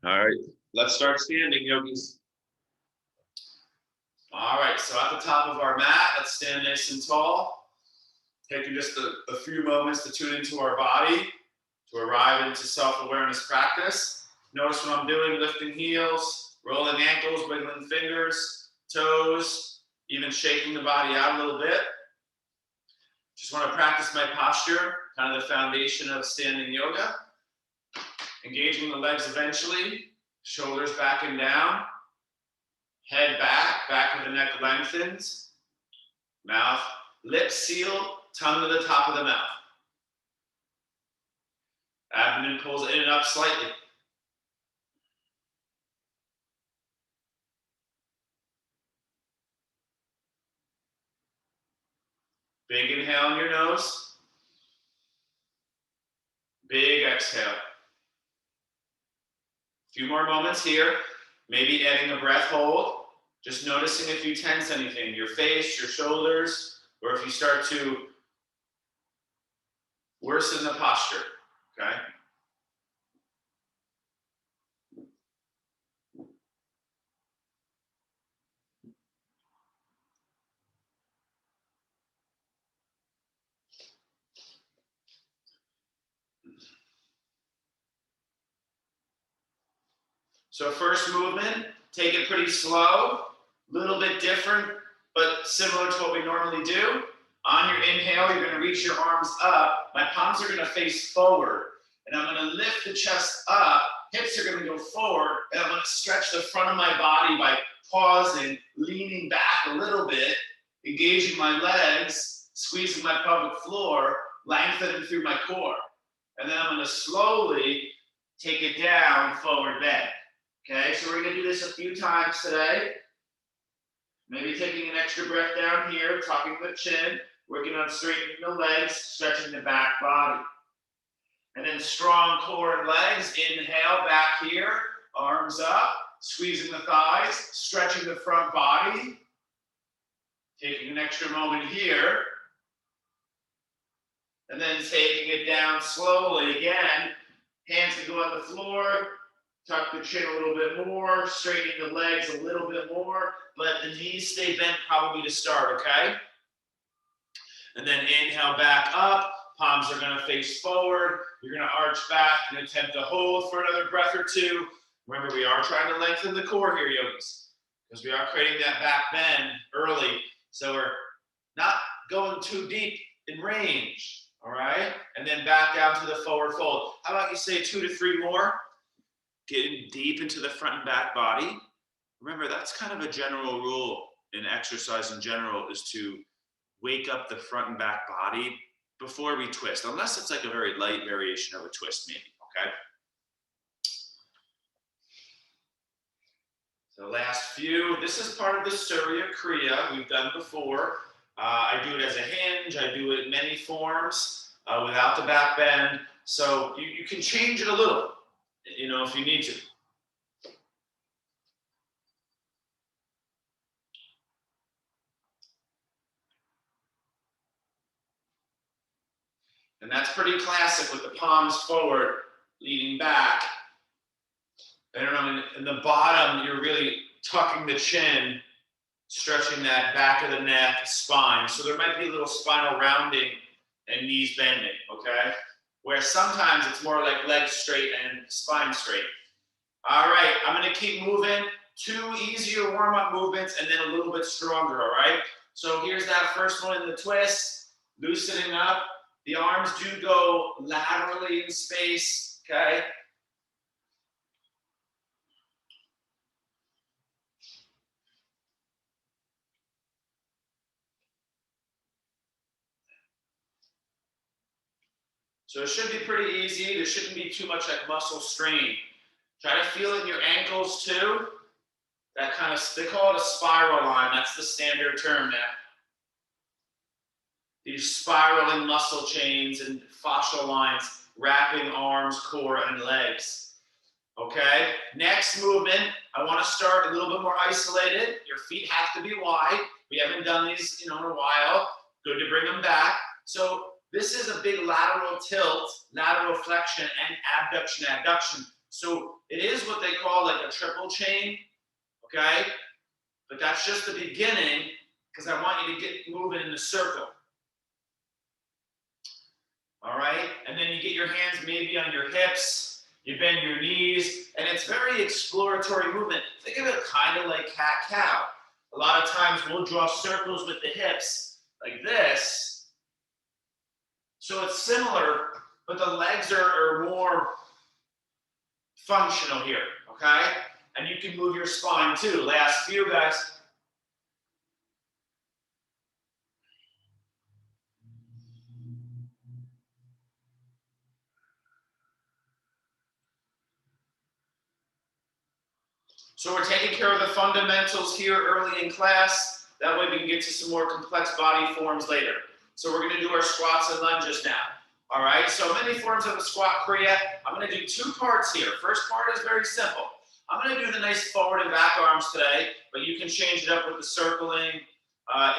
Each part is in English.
All right, let's start standing, yogis. All right, so at the top of our mat, let's stand nice and tall. Taking just a few moments to tune into our body, to arrive into self-awareness practice. Notice what I'm doing, lifting heels, rolling ankles, wiggling fingers, toes, even shaking the body out a little bit. Just want to practice my posture, kind of the foundation of standing yoga. Engaging the legs eventually, shoulders back and down, head back of the neck lengthens, mouth, lips sealed, tongue to the top of the mouth. Abdomen pulls in and up slightly. Big inhale in your nose. Big exhale. A few more moments here. Maybe adding a breath hold. Just noticing if you tense anything, your face, your shoulders, or if you start to worsen the posture, okay? So first movement, take it pretty slow, a little bit different, but similar to what we normally do. On your inhale, you're gonna reach your arms up. My palms are gonna face forward, and I'm gonna lift the chest up. Hips are gonna go forward, and I'm gonna stretch the front of my body by pausing, leaning back a little bit, engaging my legs, squeezing my pelvic floor, lengthening through my core. And then I'm gonna slowly take it down, forward bend. Okay, so we're gonna do this a few times today. Maybe taking an extra breath down here, tucking the chin, working on straightening the legs, stretching the back body. And then strong core and legs. Inhale, back here, arms up, squeezing the thighs, stretching the front body. Taking an extra moment here. And then taking it down slowly again. Hands can go on the floor. Tuck the chin a little bit more, straightening the legs a little bit more, but the knees stay bent probably to start, okay? And then inhale back up, palms are gonna face forward, you're gonna arch back and attempt to hold for another breath or two. Remember, we are trying to lengthen the core here, yogis, because we are creating that back bend early, so we're not going too deep in range, all right? And then back down to the forward fold. How about you say 2 to 3 more? Getting deep into the front and back body. Remember, that's kind of a general rule in exercise in general, is to wake up the front and back body before we twist, unless it's like a very light variation of a twist maybe, okay? So last few, this is part of the Surya Kriya we've done before. I do it as a hinge, I do it in many forms without the back bend. So you can change it a little, you know, if you need to. And that's pretty classic with the palms forward, leaning back. And in the bottom, you're really tucking the chin, stretching that back of the neck, spine. So there might be a little spinal rounding and knees bending, okay? Where sometimes it's more like legs straight and spine straight. All right, I'm gonna keep moving. 2 easier warm-up movements and then a little bit stronger, all right? So here's that first one in the twist, loosening up. The arms do go laterally in space, okay? So it should be pretty easy. There shouldn't be too much like muscle strain. Try to feel it in your ankles too. That kind of, they call it a spiral line. That's the standard term now. These spiraling muscle chains and fascial lines wrapping arms, core, and legs. Okay, next movement, I want to start a little bit more isolated. Your feet have to be wide. We haven't done these, in a while. Good to bring them back. So this is a big lateral tilt, lateral flexion, and abduction, adduction. So it is what they call like a triple chain, okay? But that's just the beginning because I want you to get moving in the circle. All right? And then you get your hands maybe on your hips, you bend your knees, and it's very exploratory movement. Think of it kind of like cat-cow. A lot of times we'll draw circles with the hips like this. So it's similar, but the legs are more functional here, okay? And you can move your spine too. Last few, guys. So we're taking care of the fundamentals here early in class. That way we can get to some more complex body forms later. So we're gonna do our squats and lunges now. All right, so many forms of the squat kriya. I'm gonna do two parts here. First part is very simple. I'm gonna do the nice forward and back arms today, but you can change it up with the circling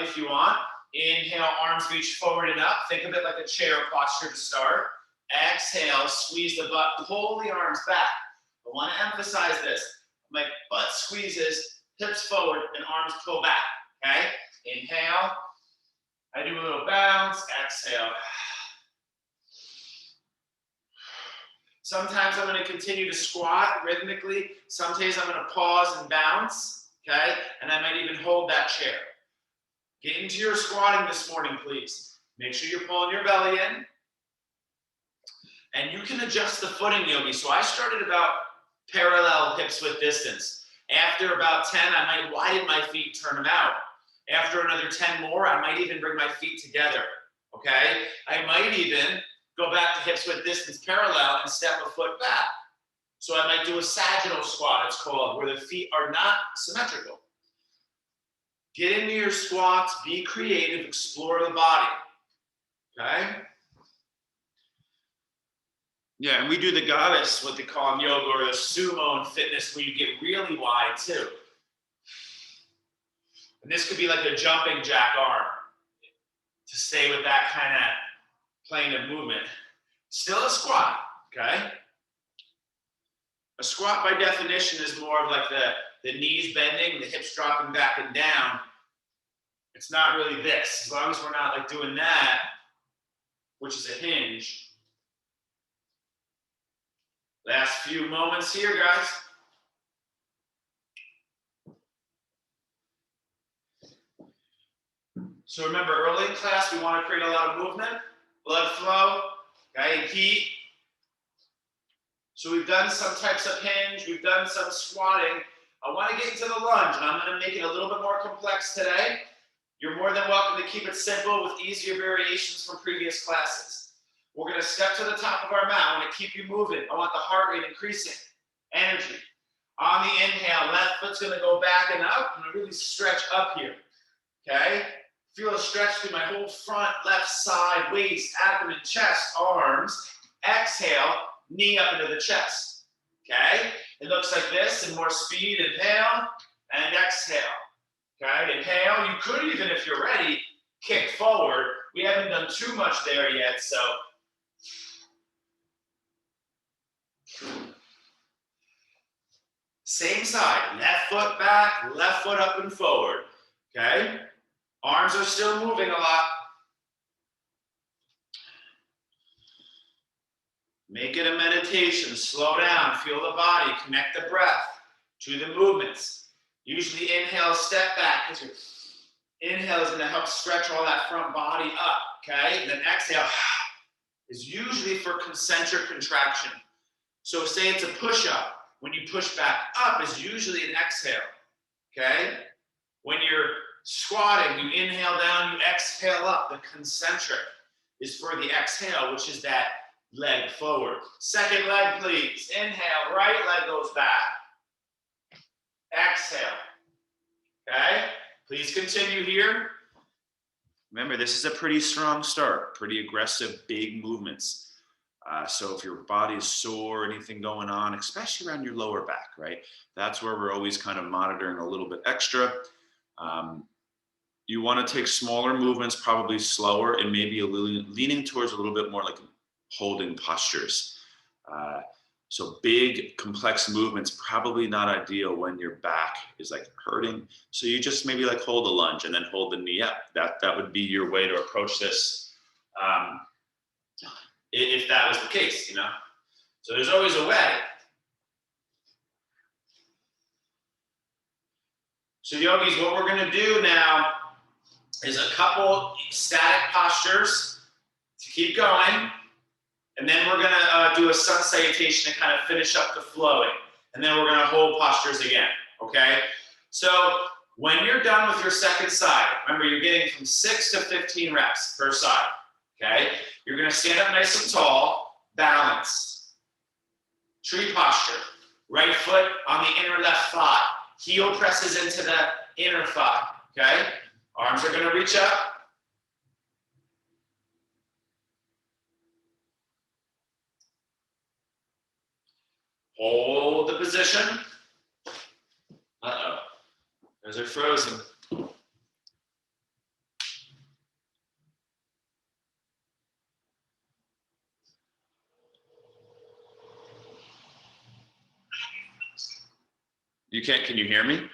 if you want. Inhale, arms reach forward and up. Think of it like a chair posture to start. Exhale, squeeze the butt, pull the arms back. I wanna emphasize this. My butt squeezes, hips forward, and arms pull back, okay? Inhale. I do a little bounce, exhale. Sometimes I'm going to continue to squat rhythmically. Some days I'm going to pause and bounce, okay? And I might even hold that chair. Get into your squatting this morning, please. Make sure you're pulling your belly in. And you can adjust the footing, yogi. So I started about parallel hips width distance. After about 10, I might widen my feet, turn them out. After another 10 more, I might even bring my feet together, okay? I might even go back to hips width distance parallel and step a foot back. So I might do a sagittal squat, it's called, where the feet are not symmetrical. Get into your squats, be creative, explore the body, okay? Yeah, and we do the goddess, what they call in yoga, or the sumo in fitness, where you get really wide too. And this could be like a jumping jack arm to stay with that kind of plane of movement. Still a squat, okay? A squat by definition is more of like the knees bending, the hips dropping back and down. It's not really this. As long as we're not like doing that, which is a hinge. Last few moments here, guys. So remember, early in class, we want to create a lot of movement, blood flow, okay, and heat. So we've done some types of hinge, we've done some squatting. I want to get into the lunge, and I'm going to make it a little bit more complex today. You're more than welcome to keep it simple with easier variations from previous classes. We're going to step to the top of our mat. I want to keep you moving. I want the heart rate increasing. Energy. On the inhale, left foot's going to go back and up. I'm going to really stretch up here, okay? Feel a stretch through my whole front, left side, waist, abdomen, chest, arms. Exhale, knee up into the chest, okay? It looks like this, and more speed. Inhale and exhale, okay? Inhale. You could even, if you're ready, kick forward. We haven't done too much there yet, so. Same side, left foot back, left foot up and forward, okay? Arms are still moving a lot. Make it a meditation. Slow down, feel the body, connect the breath to the movements. Usually inhale, step back, because your inhale is going to help stretch all that front body up, okay? And then exhale is usually for concentric contraction. So say it's a push-up. When you push back up is usually an exhale, okay? When you're squatting, you inhale down, you exhale up. The concentric is for the exhale, which is that leg forward. Second leg, please. Inhale, right leg goes back. Exhale, okay? Please continue here. Remember, this is a pretty strong start, pretty aggressive, big movements. So if your body is sore, anything going on, especially around your lower back, right? That's where we're always kind of monitoring a little bit extra. You want to take smaller movements, probably slower, and maybe leaning towards a little bit more like holding postures. So big, complex movements, probably not ideal when your back is like hurting. So you just maybe like hold a lunge and then hold the knee up. That would be your way to approach this, if that was the case, you know? So there's always a way. So yogis, what we're gonna do now is a couple static postures to keep going. And then we're gonna do a sun salutation to kind of finish up the flowing. And then we're gonna hold postures again, okay? So when you're done with your second side, remember you're getting from 6 to 15 reps per side, okay? You're gonna stand up nice and tall, balanced. Tree posture, right foot on the inner left thigh. Heel presses into the inner thigh, okay? Arms are gonna reach up. Hold the position. Uh-oh, those are frozen. Can you hear me?